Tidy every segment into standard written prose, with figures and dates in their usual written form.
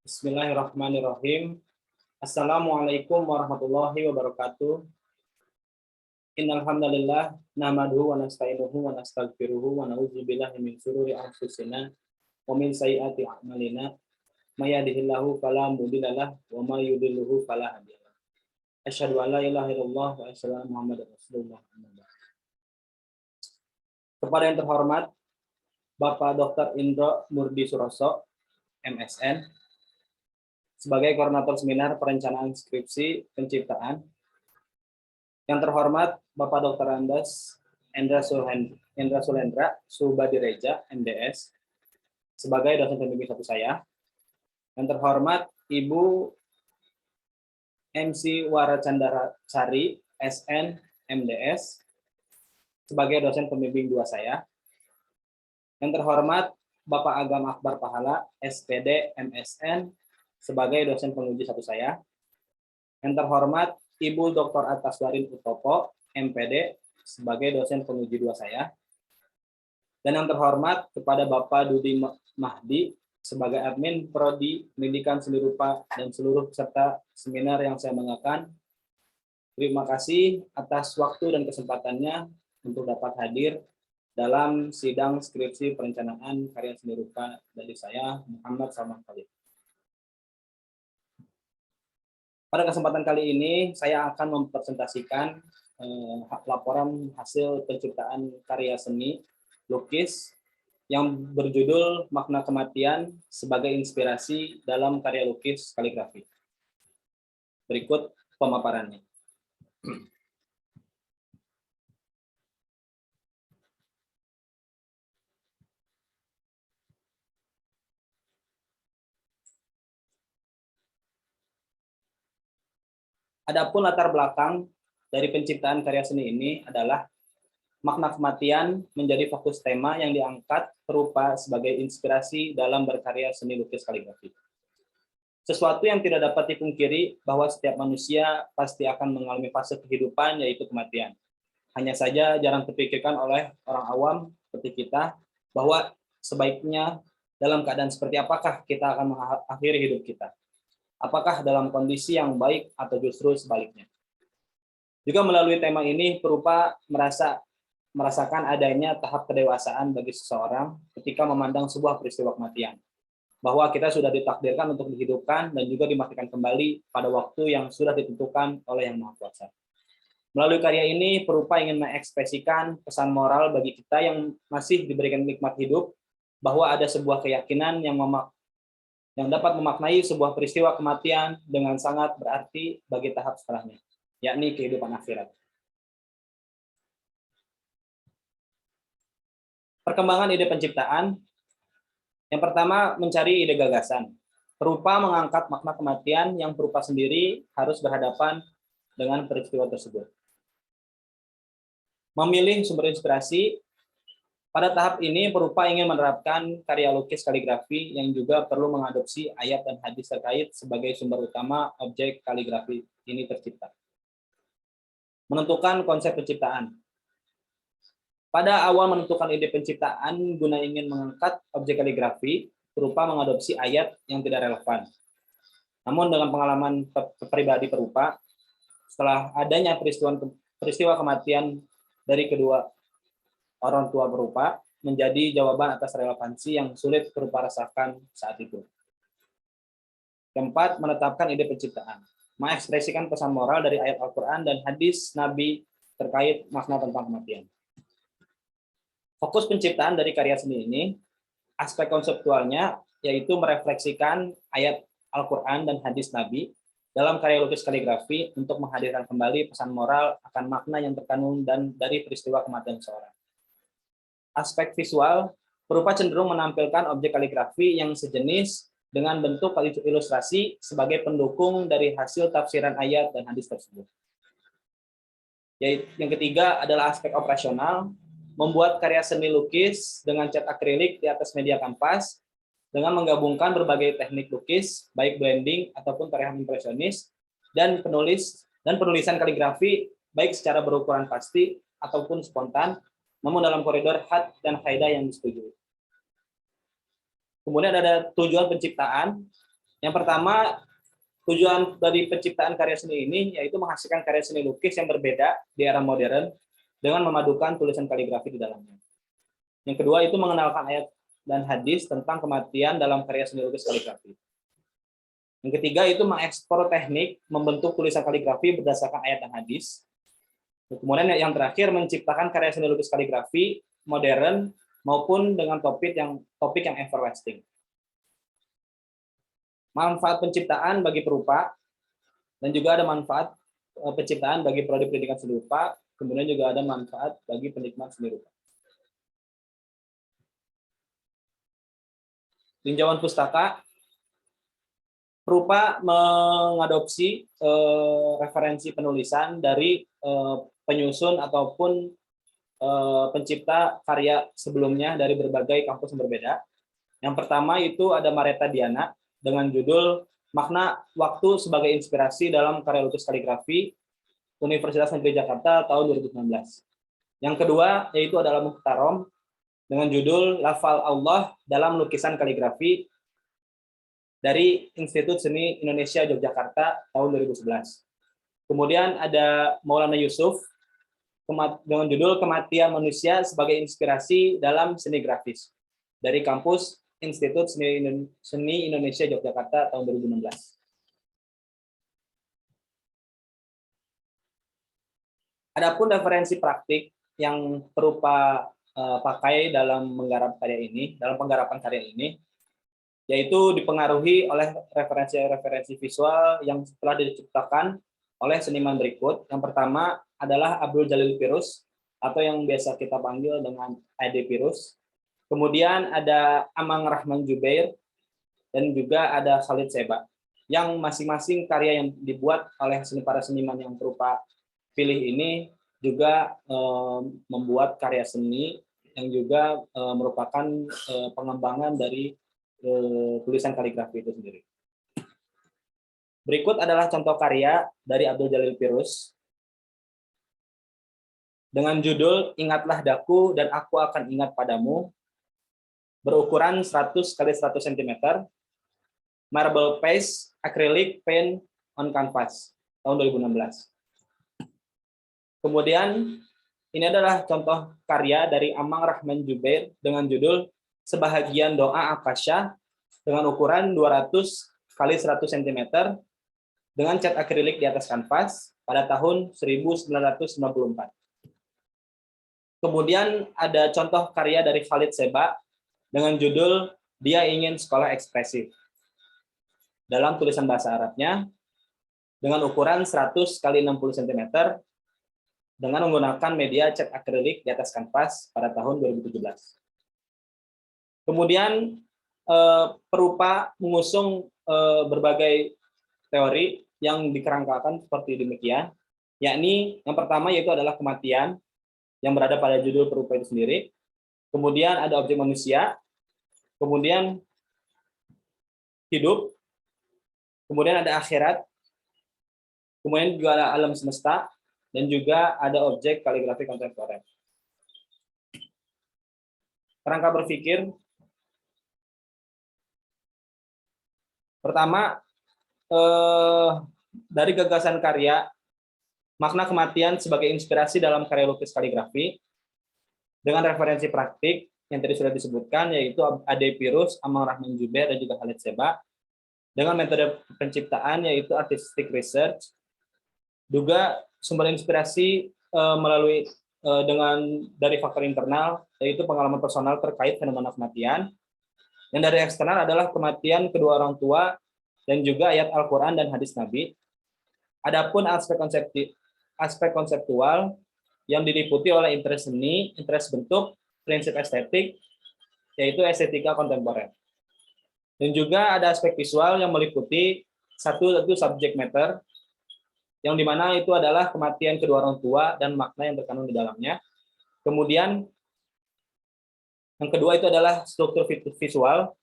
Bismillahirrahmanirrahim. Assalamualaikum warahmatullahi wabarakatuh. Innal hamdalillah nahmaduhu wa nasta'inuhu wa nastaghfiruhu wa na'udzubillahi min syururi anfusina wa min sayyiati a'malina. May yahdihillahu fala mudhillalah wa may yudhlilhu fala hadiyalah. Asyhadu an la ilaha illallah wa asyhadu anna Muhammadar Rasulullah. Kepada yang terhormat Bapak Dr. Indro Murdi Suroso, MSN, sebagai koordinator seminar perencanaan skripsi penciptaan. Yang terhormat Bapak Dr. Andes Endra Sulendra Subadireja, MDS, sebagai dosen pembimbing satu saya. Yang terhormat Ibu MC Wara Candara Sari, SN, MDS, sebagai dosen pembimbing dua saya. Yang terhormat Bapak Agam Akbar Pahala, SPD, MSN, sebagai dosen penguji satu saya. Yang terhormat Ibu Dr. Ataswarin Utopo, MPD, sebagai dosen penguji dua saya. Dan yang terhormat kepada Bapak Dudi Mahdi, sebagai admin Prodi Pendidikan Seni Rupa dan seluruh peserta seminar yang saya banggakan. Terima kasih atas waktu dan kesempatannya untuk dapat hadir dalam sidang skripsi perencanaan karya seni rupa dari saya, Muhammad Salman Khalid. Pada kesempatan kali ini, saya akan mempresentasikan laporan hasil penciptaan karya seni lukis yang berjudul Makna Kematian sebagai Inspirasi dalam Karya Lukis Kaligrafi. Berikut pemaparannya. Adapun latar belakang dari penciptaan karya seni ini adalah makna kematian menjadi fokus tema yang diangkat berupa sebagai inspirasi dalam berkarya seni lukis kaligrafi. Sesuatu yang tidak dapat dipungkiri bahwa setiap manusia pasti akan mengalami fase kehidupan, yaitu kematian. Hanya saja jarang terpikirkan oleh orang awam seperti kita bahwa sebaiknya dalam keadaan seperti apakah kita akan mengakhiri hidup kita. Apakah dalam kondisi yang baik atau justru sebaliknya. Juga melalui tema ini berupa merasakan adanya tahap kedewasaan bagi seseorang ketika memandang sebuah peristiwa kematian. Bahwa kita sudah ditakdirkan untuk dihidupkan dan juga dimatikan kembali pada waktu yang sudah ditentukan oleh Yang Maha Kuasa. Melalui karya ini berupa ingin mengekspresikan pesan moral bagi kita yang masih diberikan nikmat hidup, bahwa ada sebuah keyakinan yang dapat memaknai sebuah peristiwa kematian dengan sangat berarti bagi tahap setelahnya, yakni kehidupan akhirat. Perkembangan ide penciptaan. Yang pertama, mencari ide gagasan. Berupa mengangkat makna kematian yang berupa sendiri harus berhadapan dengan peristiwa tersebut. Memilih sumber inspirasi. Pada tahap ini berupa ingin menerapkan karya lukis kaligrafi yang juga perlu mengadopsi ayat dan hadis terkait sebagai sumber utama objek kaligrafi ini tercipta. Menentukan konsep penciptaan. Pada awal menentukan ide penciptaan guna ingin mengangkat objek kaligrafi berupa mengadopsi ayat yang tidak relevan. Namun dengan pengalaman pribadi berupa, setelah adanya peristiwa kematian dari kedua orang tua berupa, menjadi jawaban atas relevansi yang sulit berupa rasakan saat itu. Keempat, menetapkan ide penciptaan. Mengekspresikan pesan moral dari ayat Al-Quran dan hadis Nabi terkait makna tentang kematian. Fokus penciptaan dari karya seni ini, aspek konseptualnya, yaitu merefleksikan ayat Al-Quran dan hadis Nabi dalam karya lukis kaligrafi untuk menghadirkan kembali pesan moral akan makna yang terkandung dan dari peristiwa kematian seseorang. Aspek visual berupa cenderung menampilkan objek kaligrafi yang sejenis dengan bentuk ilustrasi sebagai pendukung dari hasil tafsiran ayat dan hadis tersebut. Yang ketiga adalah aspek operasional, membuat karya seni lukis dengan cat akrilik di atas media kanvas dengan menggabungkan berbagai teknik lukis, baik blending ataupun karya impresionis, dan penulisan kaligrafi baik secara berukuran pasti ataupun spontan, namun dalam koridor had dan kaidah yang disetujui. Kemudian ada tujuan penciptaan. Yang pertama, tujuan dari penciptaan karya seni ini yaitu menghasilkan karya seni lukis yang berbeda di era modern dengan memadukan tulisan kaligrafi di dalamnya. Yang kedua itu mengenalkan ayat dan hadis tentang kematian dalam karya seni lukis kaligrafi. Yang ketiga itu mengekspor teknik membentuk tulisan kaligrafi berdasarkan ayat dan hadis. Kemudian yang terakhir menciptakan karya seni lukis kaligrafi modern maupun dengan topik yang everlasting. Manfaat penciptaan bagi perupa dan juga ada manfaat penciptaan bagi prodi pendidikan seni rupa, kemudian juga ada manfaat bagi penikmat seni rupa. Tinjauan pustaka, perupa mengadopsi referensi penulisan dari penyusun ataupun pencipta karya sebelumnya dari berbagai kampus yang berbeda. Yang pertama itu ada Mareta Diana dengan judul Makna Waktu sebagai Inspirasi dalam Karya Lukis Kaligrafi Universitas Negeri Jakarta tahun 2019. Yang kedua yaitu adalah Muhtarom dengan judul Lafal Allah dalam Lukisan Kaligrafi dari Institut Seni Indonesia Yogyakarta tahun 2011. Kemudian ada Maulana Yusuf dengan judul Kematian Manusia sebagai Inspirasi dalam Seni Grafis dari kampus Institut Seni Indonesia Yogyakarta tahun 2016. Adapun referensi praktik yang perupa pakai dalam menggarap karya ini, dalam penggarapan karya ini, yaitu dipengaruhi oleh referensi-referensi visual yang telah diciptakan oleh seniman berikut. Yang pertama adalah Abdul Jalil Pirus atau yang biasa kita panggil dengan Ade Pirus. Kemudian ada Amang Rahman Jubair dan juga ada Khalid Seba. Yang masing-masing karya yang dibuat oleh para seniman yang berupa pilih ini juga membuat karya seni yang juga merupakan pengembangan dari tulisan kaligrafi itu sendiri. Berikut adalah contoh karya dari Abdul Jalil Pirus dengan judul Ingatlah Daku dan Aku Akan Ingat Padamu, berukuran 100 x 100 cm, marble paste acrylic paint on canvas tahun 2016. Kemudian ini adalah contoh karya dari Amang Rahman Jubair dengan judul Sebahagian Doa Akasha dengan ukuran 200 x 100 cm dengan cat akrilik di atas kanvas pada tahun 1994. Kemudian ada contoh karya dari Khalid Seba dengan judul Dia Ingin Sekolah Ekspresif. Dalam tulisan bahasa Arabnya dengan ukuran 100 x 60 cm dengan menggunakan media cat akrilik di atas kanvas pada tahun 2017. Kemudian perupa mengusung berbagai teori yang dikerangkakan seperti demikian, yakni yang pertama yaitu adalah kematian yang berada pada judul perupa itu sendiri. Kemudian ada objek manusia, kemudian hidup, kemudian ada akhirat, kemudian juga ada alam semesta, dan juga ada objek kaligrafi kontemporer. Kerangka berpikir, pertama, dari gagasan karya, makna kematian sebagai inspirasi dalam karya lukis kaligrafi, dengan referensi praktik yang tadi sudah disebutkan, yaitu Ade Pirus, Amang Rahman Jubair, dan juga Khalid Seba, dengan metode penciptaan yaitu artistic research, juga sumber inspirasi melalui dari faktor internal, yaitu pengalaman personal terkait fenomena kematian, dan dari eksternal adalah kematian kedua orang tua dan juga ayat Al-Quran dan hadis Nabi. Adapun aspek konseptual yang diliputi oleh interest seni, interest bentuk, prinsip estetik, yaitu estetika kontemporer. Dan juga ada aspek visual yang meliputi satu itu subject matter, yang dimana itu adalah kematian kedua orang tua dan makna yang terkandung di dalamnya. Kemudian yang kedua itu adalah struktur visual,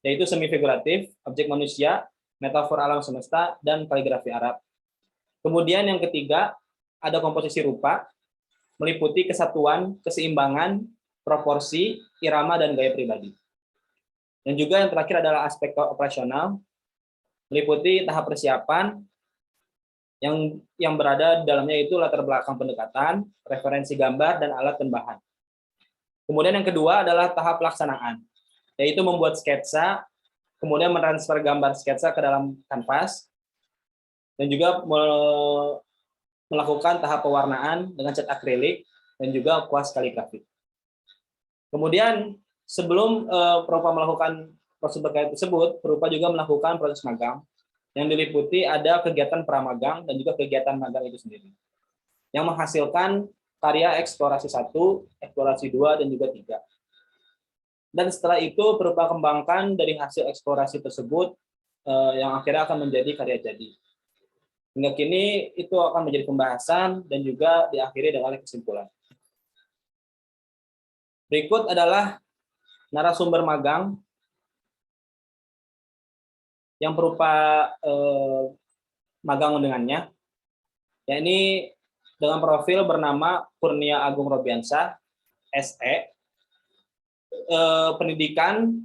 yaitu semi figuratif, objek manusia, metafor alam semesta, dan kaligrafi Arab. Kemudian yang ketiga ada komposisi rupa, meliputi kesatuan, keseimbangan, proporsi, irama, dan gaya pribadi. Dan juga yang terakhir adalah aspek operasional, meliputi tahap persiapan yang berada di dalamnya itu latar belakang pendekatan, referensi gambar, dan alat dan bahan. Kemudian yang kedua adalah tahap pelaksanaan, yaitu membuat sketsa, kemudian mentransfer gambar sketsa ke dalam kanvas, dan juga melakukan tahap pewarnaan dengan cat akrilik dan juga kuas kaligrafi. Kemudian sebelum perupa melakukan proses berkait tersebut, perupa juga melakukan proses magang yang diliputi ada kegiatan pramagang dan juga kegiatan magang itu sendiri, yang menghasilkan karya eksplorasi 1, eksplorasi 2, dan juga 3. Dan setelah itu perupa kembangkan dari hasil eksplorasi tersebut yang akhirnya akan menjadi karya jadi. Hingga kini itu akan menjadi pembahasan dan juga diakhiri dengan kesimpulan. Berikut adalah narasumber magang yang berupa magang dengannya, yakni dengan profil bernama Kurnia Agung Robiansah, SE. Pendidikan,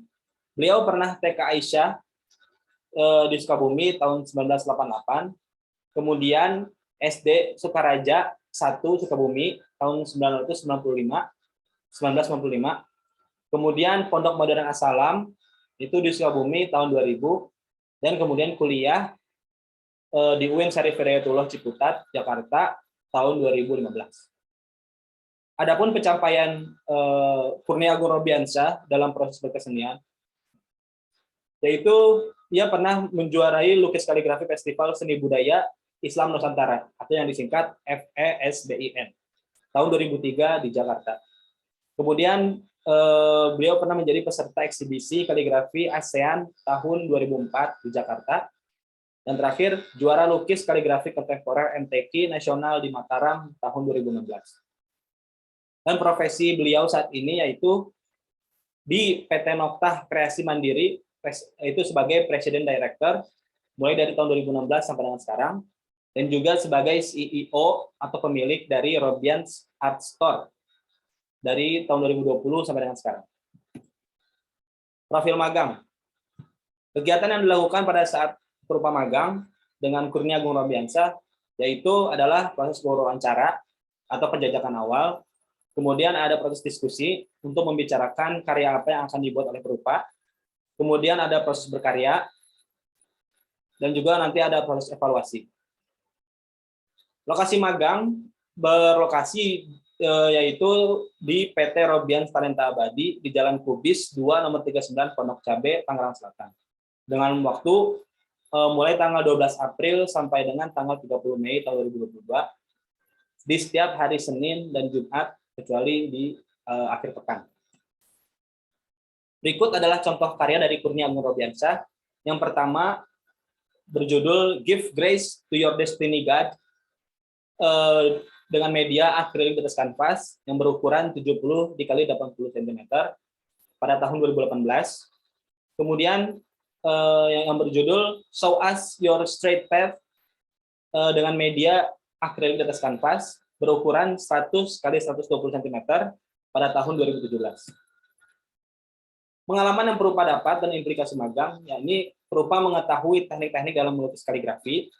beliau pernah TK Aisyah di Sukabumi tahun 1988, kemudian SD Sukaraja 1 Sukabumi tahun 1995, kemudian Pondok Modern As-Salam itu di Sukabumi tahun 2000, dan kemudian kuliah di UIN Syarif Hidayatullah Ciputat, Jakarta tahun 2015. Adapun pencapaian Kurnia Agung Robiansah dalam proses berkesenian, yaitu ia pernah menjuarai lukis kaligrafi Festival Seni Budaya Islam Nusantara, atau yang disingkat FESBIN, tahun 2003 di Jakarta. Kemudian beliau pernah menjadi peserta eksibisi kaligrafi ASEAN tahun 2004 di Jakarta. Dan terakhir, juara lukis kaligrafi kontemporer MTQ Nasional di Mataram tahun 2016. Dan profesi beliau saat ini yaitu di PT Noktah Kreasi Mandiri, itu sebagai Presiden Director, mulai dari tahun 2016 sampai dengan sekarang, dan juga sebagai CEO atau pemilik dari Robians Art Store, dari tahun 2020 sampai dengan sekarang. Profil magang. Kegiatan yang dilakukan pada saat berupa magang dengan Kurnia Agung Robiansah, yaitu adalah proses wawancara atau penjajakan awal, kemudian ada proses diskusi untuk membicarakan karya apa yang akan dibuat oleh perupa, kemudian ada proses berkarya, dan juga nanti ada proses evaluasi. Lokasi magang berlokasi yaitu di PT Robians Talenta Abadi di Jalan Kubis 2 nomor 39 Pondok Cabe, Tangerang Selatan. Dengan waktu mulai tanggal 12 April sampai dengan tanggal 30 Mei tahun 2022 di setiap hari Senin dan Jumat kecuali di akhir pekan. Berikut adalah contoh karya dari Kurnia Agung Robiansah. Yang pertama berjudul Give Grace to Your Destiny God, dengan media akrilik di atas kanvas yang berukuran 70 x 80 cm pada tahun 2018. Kemudian yang berjudul Show Us Your Straight Path, dengan media akrilik di atas kanvas berukuran 100 x 120 cm pada tahun 2017. Pengalaman yang perupa dapat dan implikasi magang, yakni perupa mengetahui teknik-teknik dalam melukis kaligrafi,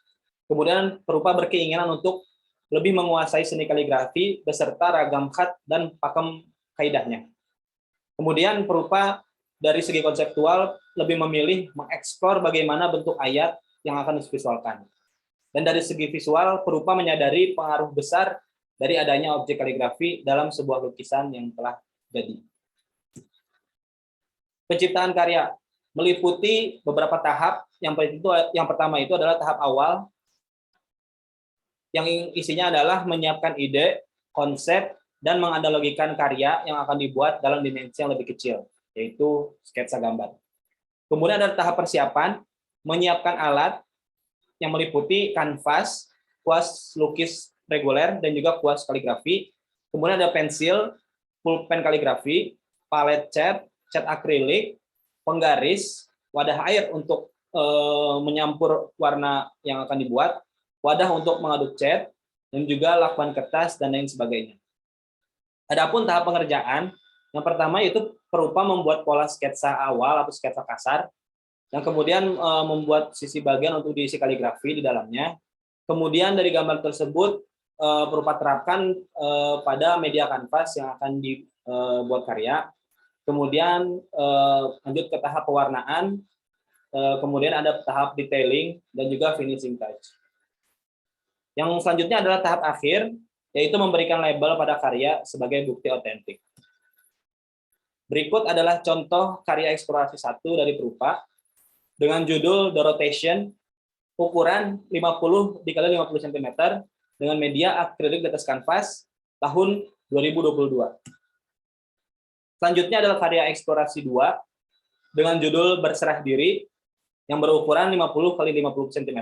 kemudian perupa berkeinginan untuk lebih menguasai seni kaligrafi beserta ragam khat dan pakem kaidahnya. Kemudian perupa dari segi konseptual lebih memilih mengeksplor bagaimana bentuk ayat yang akan divisualkan. Dan dari segi visual, perupa menyadari pengaruh besar dari adanya objek kaligrafi dalam sebuah lukisan yang telah jadi. Penciptaan karya meliputi beberapa tahap. Yang pertama itu adalah tahap awal, yang isinya adalah menyiapkan ide, konsep, dan menganalogikan karya yang akan dibuat dalam dimensi yang lebih kecil, yaitu sketsa gambar. Kemudian ada tahap persiapan, menyiapkan alat yang meliputi kanvas, kuas lukis reguler, dan juga kuas kaligrafi. Kemudian ada pensil, pulpen kaligrafi, palet cat, cat akrilik, penggaris, wadah air untuk menyampur warna yang akan dibuat, wadah untuk mengaduk cat, dan juga lakban kertas, dan lain sebagainya. Adapun tahap pengerjaan, yang pertama itu perupa membuat pola sketsa awal atau sketsa kasar, yang kemudian membuat sisi bagian untuk diisi kaligrafi di dalamnya. Kemudian dari gambar tersebut berupa terapkan pada media kanvas yang akan dibuat karya. Kemudian lanjut ke tahap pewarnaan, kemudian ada tahap detailing dan juga finishing touch. Yang selanjutnya adalah tahap akhir, yaitu memberikan label pada karya sebagai bukti otentik. Berikut adalah contoh karya eksplorasi 1 dari Perupa dengan judul The Rotation, ukuran 50 x 50 cm dengan media akrilik di atas kanvas tahun 2022. Selanjutnya adalah karya eksplorasi 2 dengan judul Berserah Diri yang berukuran 50 x 50 cm,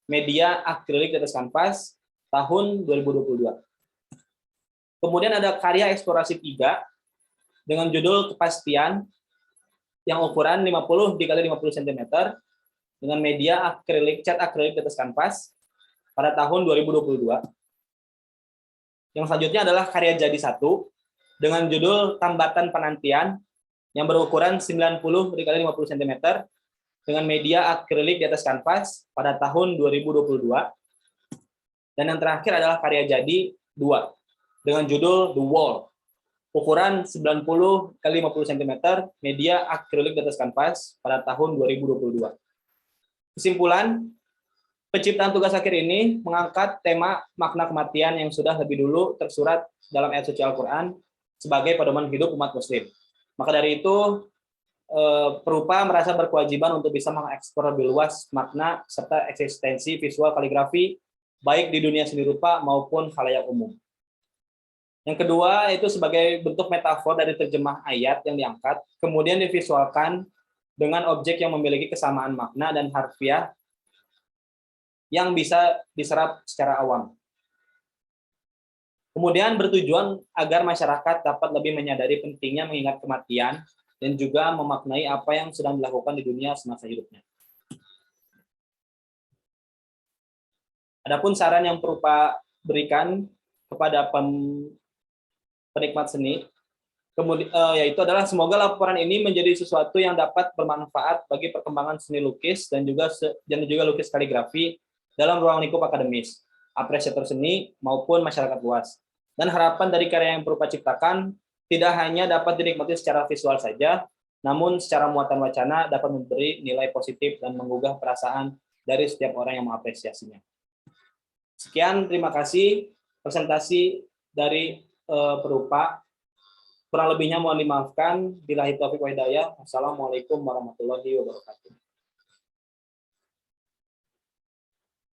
media akrilik di atas kanvas tahun 2022. Kemudian ada karya eksplorasi 3 dengan judul Kepastian yang ukuran 50 x 50 cm dengan media akrilik, cat akrilik di atas kanvas pada tahun 2022. Yang selanjutnya adalah karya jadi 1 dengan judul Tambatan Penantian yang berukuran 90 x 50 cm dengan media akrilik di atas kanvas pada tahun 2022. Dan yang terakhir adalah karya jadi 2 dengan judul The Wall, ukuran 90 x 50 cm, media akrilik di atas kanvas pada tahun 2022. Kesimpulan, penciptaan tugas akhir ini mengangkat tema makna kematian yang sudah lebih dulu tersurat dalam ayat suci Al-Quran sebagai pedoman hidup umat muslim. Maka dari itu, Perupa merasa berkewajiban untuk bisa mengeksplor lebih luas makna serta eksistensi visual kaligrafi, baik di dunia seni rupa maupun khalayak umum. Yang kedua, itu sebagai bentuk metafor dari terjemah ayat yang diangkat, kemudian divisualkan dengan objek yang memiliki kesamaan makna dan harfiah yang bisa diserap secara awam. Kemudian bertujuan agar masyarakat dapat lebih menyadari pentingnya mengingat kematian dan juga memaknai apa yang sedang dilakukan di dunia semasa hidupnya. Adapun saran yang Perupa berikan kepada penikmat seni, yaitu adalah semoga laporan ini menjadi sesuatu yang dapat bermanfaat bagi perkembangan seni lukis dan juga lukis kaligrafi dalam ruang lingkup akademis, apresiator seni maupun masyarakat luas. Dan harapan dari karya yang Perupa ciptakan tidak hanya dapat dinikmati secara visual saja, namun secara muatan wacana dapat memberi nilai positif dan menggugah perasaan dari setiap orang yang mengapresiasinya. Sekian, terima kasih presentasi dari Perupa. Kurang lebihnya mohon dimaafkan. Billahi taufiq wa hidayah. Wassalamualaikum warahmatullahi wabarakatuh.